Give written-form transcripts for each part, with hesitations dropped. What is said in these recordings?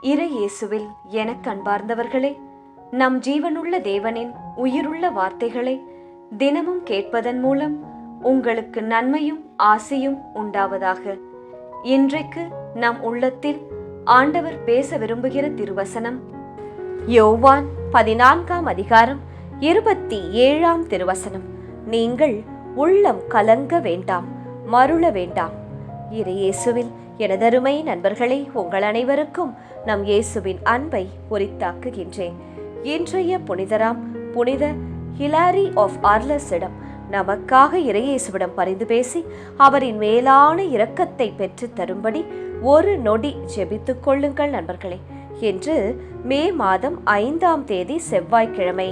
இறை இயேசுவில் எனக்கு அன்பார்ந்தவர்களே, நம் ஜீவனுள்ள தேவனின் உயிருள்ள வார்த்தைகளை தினமும் கேட்பதன் மூலம் உங்களுக்கு நன்மையும் ஆசையும் உண்டாவதாக. இன்றைக்கு நம் உள்ளத்தில் ஆண்டவர் பேச விரும்புகிற திருவசனம் யோவான் 14ஆம் அதிகாரம் 27ஆம் திருவசனம். நீங்கள் உள்ளம் கலங்க வேண்டாம், மருள வேண்டாம். இறை இயேசுவில் எனதருமை நண்பர்களே, உங்கள் அனைவருக்கும் நம் இயேசுவின் அன்பை உரித்தாக்குகின்றேன். இன்றைய புனிதராம் புனித ஹிலாரி ஆஃப் ஆர்லஸிடம் நமக்காக இறை இயேசுவிடம் பரிந்து பேசி அவரின் மேலான இரக்கத்தை பெற்று தரும்படி ஒரு நொடி ஜெபித்துக் கொள்ளுங்கள் நண்பர்களே. என்று மே மாதம் 5ஆம் தேதி செவ்வாய்க்கிழமை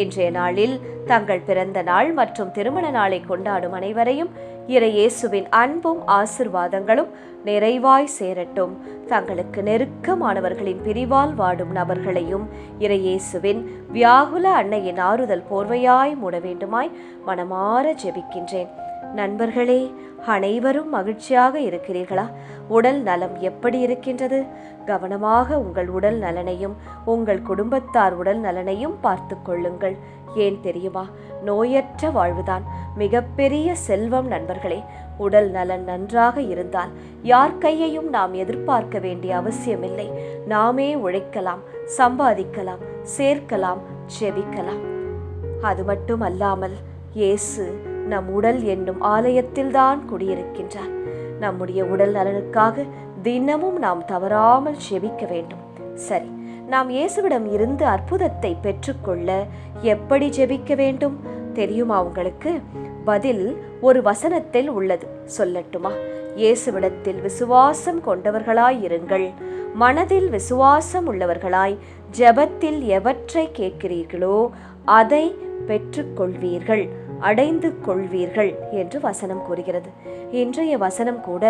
இன்றைய நாளில் தங்கள் பிறந்த நாள் மற்றும் திருமண நாளை கொண்டாடும் அனைவரையும் இறை இயேசுவின் அன்பும் ஆசிர்வாதங்களும் நிறைவாய் சேரட்டும். தங்களுக்கு நெருக்கமானவர்களின் பிரிவால் வாடும் நபர்களையும் இறை இயேசுவின் வியாகுல அன்னையின் ஆறுதல் போர்வையாய் மூட வேண்டுமாய் மனமாற ஜெபிக்கின்றேன். நண்பர்களே, அனைவரும் மகிழ்ச்சியாக இருக்கிறீர்களா? உடல் நலம் எப்படி இருக்கின்றது? கவனமாக உங்கள் உடல் நலனையும் உங்கள் குடும்பத்தார் உடல் நலனையும் பார்த்து கொள்ளுங்கள். ஏன் தெரியுமா? நோயற்ற வாழ்வுதான் மிகப்பெரிய செல்வம் நண்பர்களே. உடல் நலன் நன்றாக இருந்தால் யார் கையையும் நாம் எதிர்பார்க்க வேண்டிய அவசியமில்லை. நாமே உழைக்கலாம், சம்பாதிக்கலாம், சேர்க்கலாம், ஜெபிக்கலாம். அது மட்டும் அல்லாமல் இயேசு நம் உடல் என்னும் ஆலயத்தில்தான் குடியிருக்கின்றார். நம்முடைய உடல் நலனுக்காக தினமும் நாம் தவறாமல் ஜெபிக்க வேண்டும். சரி, நாம் இயேசுவிடம் இருந்து அற்புதத்தை பெற்றுக்கொள்ள எப்படி ஜெபிக்க வேண்டும் தெரியுமா உங்களுக்கு? பதில் ஒரு வசனத்தில் உள்ளது. சொல்லட்டுமா? இயேசுவிடத்தில் விசுவாசம் கொண்டவர்களாய் இருங்கள், மனதில் விசுவாசம் உள்ளவர்களாய் ஜெபத்தில் எவற்றை கேட்கிறீர்களோ அதை பெற்றுக்கொள்வீர்கள், அடைந்து கொள்வீர்கள் என்று வசனம் கூறுகிறது. இன்றைய வசனம் கூட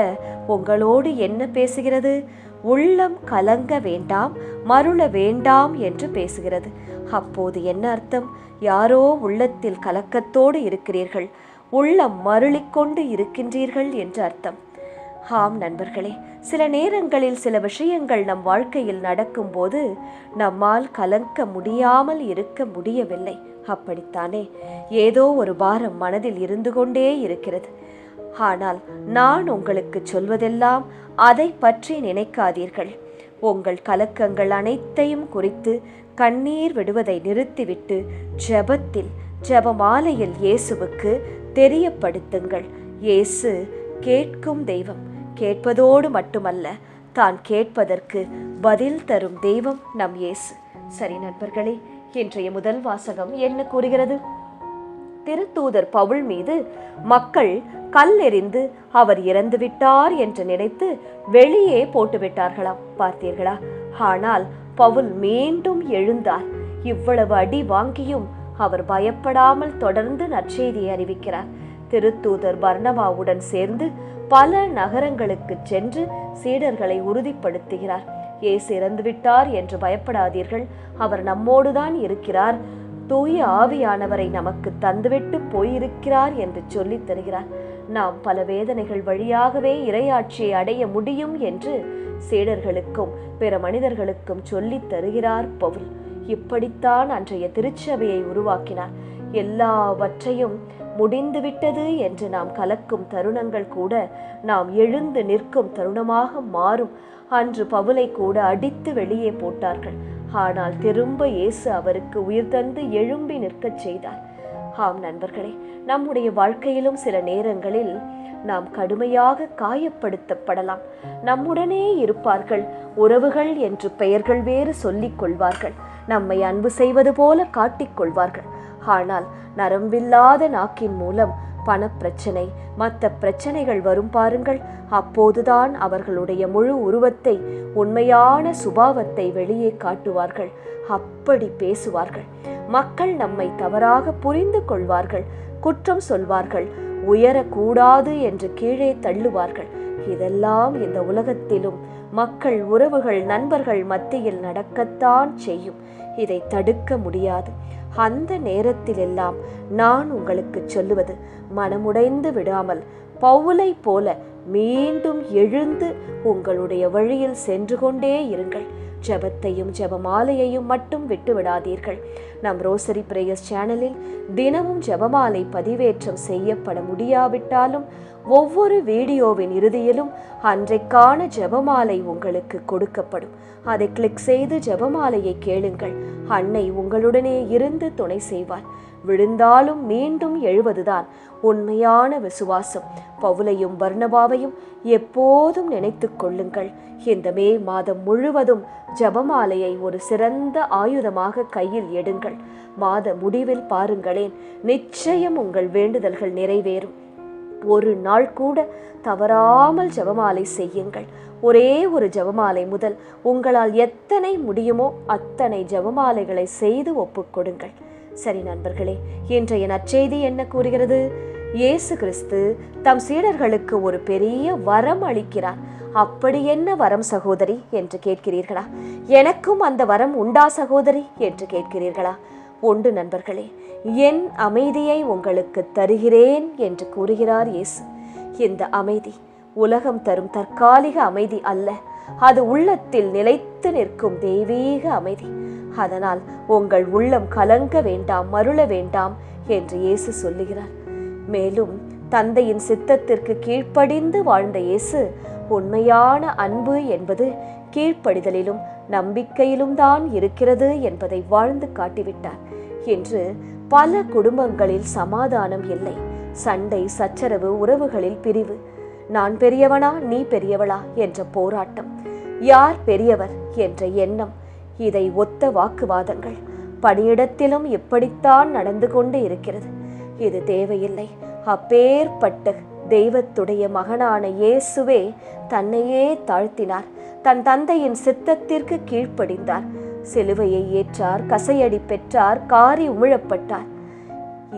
உங்களோடு என்ன பேசுகிறது? உள்ளம் கலங்க வேண்டாம், மருள வேண்டாம் என்று பேசுகிறது. அப்போது என்ன அர்த்தம்? யாரோ உள்ளத்தில் கலக்கத்தோடு இருக்கிறீர்கள், உள்ளம் மருளிக்கொண்டு இருக்கின்றீர்கள் என்று அர்த்தம். ஆம் நண்பர்களே, சில நேரங்களில் சில விஷயங்கள் நம் வாழ்க்கையில் நடக்கும்போது நம்மால் கலங்க முடியாமல் இருக்க முடியவில்லை. அப்படித்தானே? ஏதோ ஒரு பாரம் மனதில் இருந்து கொண்டே இருக்கிறது. ஆனால் நான் உங்களுக்கு சொல்வதெல்லாம் அதை பற்றி நினைக்காதீர்கள். உங்கள் கலக்கங்கள் அனைத்தையும் குறித்து கண்ணீர் விடுவதை நிறுத்திவிட்டு ஜெபத்தில், ஜெபமாலையில் இயேசுவுக்கு தெரியப்படுத்துங்கள். இயேசு கேட்கும் தெய்வம். கேட்பதோடு மட்டுமல்ல, தான் கேட்பதற்கு பதில் தரும் தெய்வம் நம் இயேசு. சரி நண்பர்களே, இன்றைய முதல் வாசகம் என்ன கூறுகிறது? திருத்தூதர் பவுல் மீது மக்கள் கல் எறிந்து அவர் இறந்து விட்டார் என்று நினைத்து வெளியே போட்டுவிட்டார்களாம். பார்த்தீர்களா? ஆனால் பவுல் மீண்டும் எழுந்தார். இவ்வளவு அடி வாங்கியும் அவர் பயப்படாமல் தொடர்ந்து நற்செய்தியை அறிவிக்கிறார். திருத்தூதர் பர்னபாவுடன் சேர்ந்து பல நகரங்களுக்கு சென்று சீடர்களை உறுதிப்படுத்துகிறார். இயேசு இறந்துவிட்டார் என்று பயப்படாதீர்கள், அவர் நம்மோடுதான் இருக்கிறார், தூய ஆவியானவரை நமக்கு தந்துவிட்டு போயிருக்கிறார் என்று சொல்லித் தருகிறார். நாம் பல வேதனைகள் வழியாகவே இறையாட்சியை அடைய முடியும் என்று சீடர்களுக்கும் பிற மனிதர்களுக்கும் சொல்லித் தருகிறார் பவுல். இப்படித்தான் அன்றைய திருச்சபையை உருவாக்கினார். எல்லாவற்றையும் முடிந்துவிட்டது என்று நாம் கலக்கும் தருணங்கள் கூட நாம் எழுந்து நிற்கும் தருணமாக மாறும். அன்று பவுலை கூட அடித்து வெளியே போட்டார்கள். ஆனால் திரும்ப இயேசு அவருக்கு உயிர் தந்து எழும்பி நிற்கச் செய்தார். ஆம் நண்பர்களே, நம்முடைய வாழ்க்கையிலும் சில நேரங்களில் நாம் கடுமையாக காயப்படுத்தப்படலாம். நம்முடனே இருப்பார்கள், உறவுகள் என்று பெயர்கள் வேறு சொல்லிக் கொள்வார்கள், நம்மை அன்பு செய்வது போல காட்டிக்கொள்வார்கள். ஆனால் நரம்பில்லாத நாக்கின் மூலம் பணப்பிரச்சனை, மற்ற பிரச்சனைகள் வரும் பாருங்கள். அப்போதுதான் அவர்களுடைய முழு உருவத்தை, உண்மையான சுபாவத்தை வெளியே காட்டுவார்கள். அப்படி பேசுவார்கள். மக்கள் நம்மை தவறாக புரிந்து கொள்வார்கள், குற்றம் சொல்வார்கள், உயரக்கூடாது என்று கீழே தள்ளுவார்கள். இதெல்லாம் இந்த உலகத்திலும் மக்கள், உறவுகள், நண்பர்கள் மத்தியில் நடக்கத்தான் செய்யும். இதை தடுக்க முடியாது. அந்த நேரத்தில் எல்லாம் நான் உங்களுக்கு சொல்லுவது, மனமுடைந்து விடாமல் பவுலை போல மீண்டும் எழுந்து உங்களுடைய வழியில் சென்று கொண்டே இருங்கள். ஜெபத்தையும் ஜெபமாலையையும் மட்டும் விட்டுவிடாதீர்கள். நம் ரோசரி பிரேயர்ஸ் சேனலில் தினமும் ஜெபமாலை பதிவேற்றம் செய்யப்பட முடியாவிட்டாலும் ஒவ்வொரு வீடியோவின் இறுதியிலும் அன்றைக்கான ஜெபமாலை உங்களுக்கு கொடுக்கப்படும். அதை கிளிக் செய்து ஜெபமாலையை கேளுங்கள். அன்னை உங்களுடனே இருந்து துணை செய்வார். விழுந்தாலும் மீண்டும் எழுவதுதான் உண்மையான விசுவாசம். பவுலையும் பர்னபாவையும் எப்போதும் நினைத்து கொள்ளுங்கள். இந்த மே மாதம் முழுவதும் ஜெபமாலையை ஒரு சிறந்த ஆயுதமாக கையில் எடுங்கள். மாத முடிவில் பாருங்களேன், நிச்சயம் உங்கள் வேண்டுதல்கள் நிறைவேறும். ஒரு நாள் கூட தவறாமல் ஜெபமாலை செய்யுங்கள். ஒரே ஒரு ஜெபமாலை முதல் உங்களால் எத்தனை முடியுமோ அத்தனை ஜெபமாலைகளை செய்து ஒப்புக்கொடுங்கள். சரி நண்பர்களே, இன்றைய நற்செய்தி என்ன கூறுகிறது? இயேசு கிறிஸ்து தம் சீடர்களுக்கு ஒரு பெரிய வரம் அளிக்கிறார். அப்படி என்ன வரம் சகோதரி என்று கேட்கிறீர்களா? எனக்கும் அந்த வரம் உண்டா சகோதரி என்று கேட்கிறீர்களா? உண்டு நண்பர்களே. என் அமைதியை உங்களுக்கு தருகிறேன் என்று கூறுகிறார் இயேசு. இந்த அமைதி உலகம் தரும் தற்காலிக அமைதி அல்ல, அது உள்ளத்தில் நிலைத்து நிற்கும் தெய்வீக அமைதி. அதனால் உங்கள் உள்ளம் கலங்க வேண்டாம், மருள வேண்டாம் என்று இயேசு சொல்லுகிறார். மேலும் தந்தையின் சித்தத்திற்கு கீழ்ப்படிந்து வாழ்ந்த இயேசு உண்மையான அன்பு என்பது கீழ்ப்படிதலிலும் நம்பிக்கையிலும் தான் இருக்கிறது என்பதை வாழ்ந்து காட்டிவிட்டார். இன்று பல குடும்பங்களில் சமாதானம் இல்லை. சண்டை, சச்சரவு, உறவுகளில் பிரிவு, நான் பெரியவனா நீ பெரியவளா என்ற போராட்டம், யார் பெரியவர் என்ற எண்ணம், இதை ஒத்த வாக்குவாதங்கள். பணியிடத்திலும் இப்படித்தான் நடந்து கொண்டு இருக்கிறது. இது தேவையில்லை. அப்பேற்பட்ட தெய்வத்துடைய மகனான இயேசுவே தன்னையே தாழ்த்தினார். தன் தந்தையின் சித்தத்திற்கு கீழ்ப்படிந்தார். சிலுவையை ஏற்றார், கசையடி பெற்றார், காரி உமிழப்பட்டார்.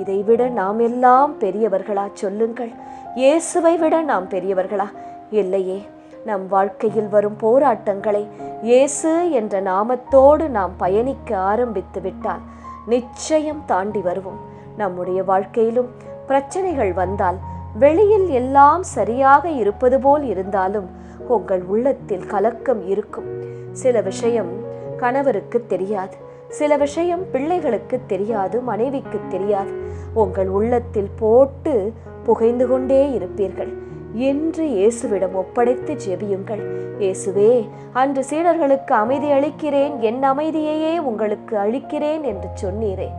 இதைவிட நாம் எல்லாம் பெரியவர்களா? சொல்லுங்கள். இயேசுவை விட நாம் பெரியவர்களா? இல்லையே. நம் வாழ்க்கையில் வரும் போராட்டங்களை இயேசு என்ற நாமத்தோடு நாம் பயணிக்க ஆரம்பித்து விட்டால் நிச்சயம் தாண்டி வருவோம். நம்முடைய வாழ்க்கையிலும் பிரச்சனைகள் வந்தால் வெளியில் எல்லாம் சரியாக இருப்பது போல் இருந்தாலும் உங்கள் உள்ளத்தில் கலக்கம் இருக்கும். சில விஷயம் கணவருக்கு தெரியாது, சில விஷயம் பிள்ளைகளுக்கு தெரியாது, மனைவிக்கு தெரியாது. உங்கள் உள்ளத்தில் போட்டு புகைந்து கொண்டே இருப்பீர்கள். என்று இயேசுவிடம் ஒப்படைத்து ஜெபியுங்கள். இயேசுவே, அன்று சீடர்களுக்கு அமைதி அளிக்கிறேன், என் அமைதியையே உங்களுக்கு அளிக்கிறேன் என்று சொன்னீரே.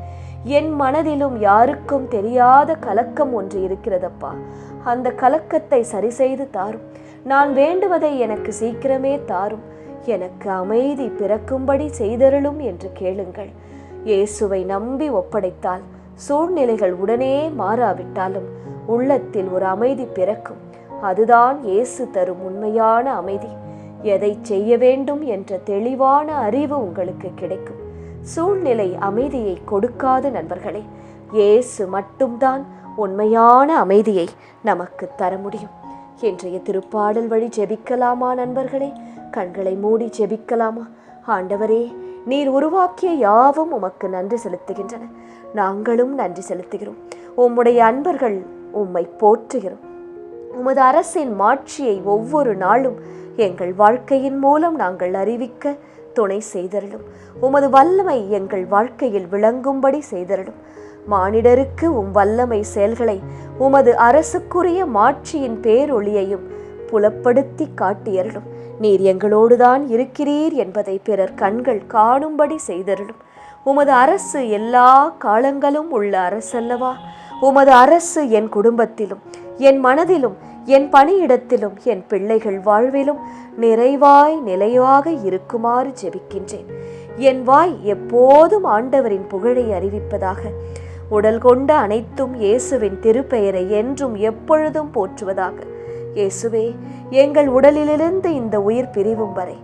என் மனதிலும் யாருக்கும் தெரியாத கலக்கம் ஒன்று இருக்கிறதப்பா. அந்த கலக்கத்தை சரி செய்து தாரும். நான் வேண்டுவதை எனக்கு சீக்கிரமே தாரும். எனக்கு அமைதி பிறக்கும்படி செய்தருளும் என்று கேளுங்கள். இயேசுவை நம்பி ஒப்படைத்தால் சூழ்நிலைகள் உடனே மாறாவிட்டாலும் உள்ளத்தில் ஒரு அமைதி பிறக்கும். அதுதான் இயேசு தரும் உண்மையான அமைதி. எதை செய்ய வேண்டும் என்ற தெளிவான அறிவு உங்களுக்கு கிடைக்கும். சூழ்நிலை அமைதியை கொடுக்காது நண்பர்களே. இயேசு மட்டும்தான் உண்மையான அமைதியை நமக்கு தர முடியும். இன்றைய திருப்பாடல் வழி ஜெபிக்கலாமா நண்பர்களே? கண்களை மூடி ஜெபிக்கலாமா? ஆண்டவரே, நீர் உருவாக்கிய யாவும் உமக்கு நன்றி செலுத்துகின்றன. நாங்களும் நன்றி செலுத்துகிறோம். உம்முடைய அன்பர்கள் உம்மை போற்றுகிறோம். உமது அரசின் மாட்சியை ஒவ்வொரு நாளும் எங்கள் வாழ்க்கையின் மூலம் நாங்கள் அறிவிக்க துணை செய்தருளும். உமது வல்லமை எங்கள் வாழ்க்கையில் விளங்கும்படி செய்தருளும். மானிடருக்கு வல்லமை செயல்களை உமது அரசுக்குரிய மாட்சியின் பேரொளியையும் புலப்படுத்தி காட்டியருளும். நீர் எங்களோடுதான் இருக்கிறீர் என்பதை பிறர் கண்கள் காணும்படி செய்தருளும். உமது அரசு எல்லா காலங்களும் உள்ள அரசல்லவா? உமது அரசு என் குடும்பத்திலும், என் மனதிலும், என் பணியிடத்திலும், என் பிள்ளைகள் வாழ்விலும் நிறைவாய் நிலையாக இருக்குமாறு ஜெபிக்கின்றேன். என் வாய் எப்போதும் ஆண்டவரின் புகழை அறிவிப்பதாக. உடல் கொண்ட அனைத்தும் இயேசுவின் திருப்பெயரை என்றும் எப்பொழுதும் போற்றுவதாக. இயேசுவே, எங்கள் உடலிலிருந்து இந்த உயிர் பிரிவும் வரை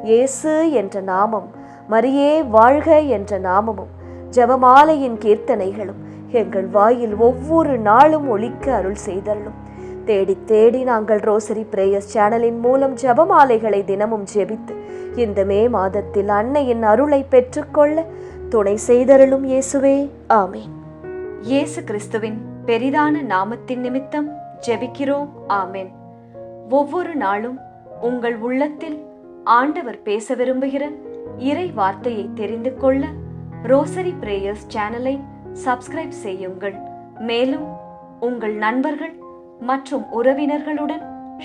இயேசு என்ற நாமம், மரியே வாழ்க என்ற நாமமும், ஜெபமாலையின் கீர்த்தனைகளும் எங்கள் வாயில் ஒவ்வொரு நாளும் ஒலிக்க அருள் செய்தருளும். தேடி தேடி நாங்கள் ரோசரி பிரேயர்ஸ் சேனலின் மூலம் ஜெபமாலைகளை தினமும் ஜெபித்து இந்த மே மாதத்தில் அன்னையின் அருளை பெற்றுக்கொள்ள துணை செய்தருளும் இயேசுவே. ஆமேன். இயேசு கிறிஸ்துவின் பெரிதான நாமத்தின் நிமித்தம் ஜெபிக்கிறோம். ஆமேன். ஒவ்வொரு நாளும் உங்கள் உள்ளத்தில் ஆண்டவர் பேச விரும்புகிற இறை வார்த்தையை தெரிந்து கொள்ள ரோசரி பிரேயர்ஸ் சேனலை சப்ஸ்கிரைப் செய்யுங்கள். மேலும் உங்கள் நண்பர்கள் மற்றும் உறவினர்களுடன்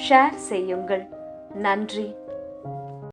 ஷேர் செய்யுங்கள். நன்றி.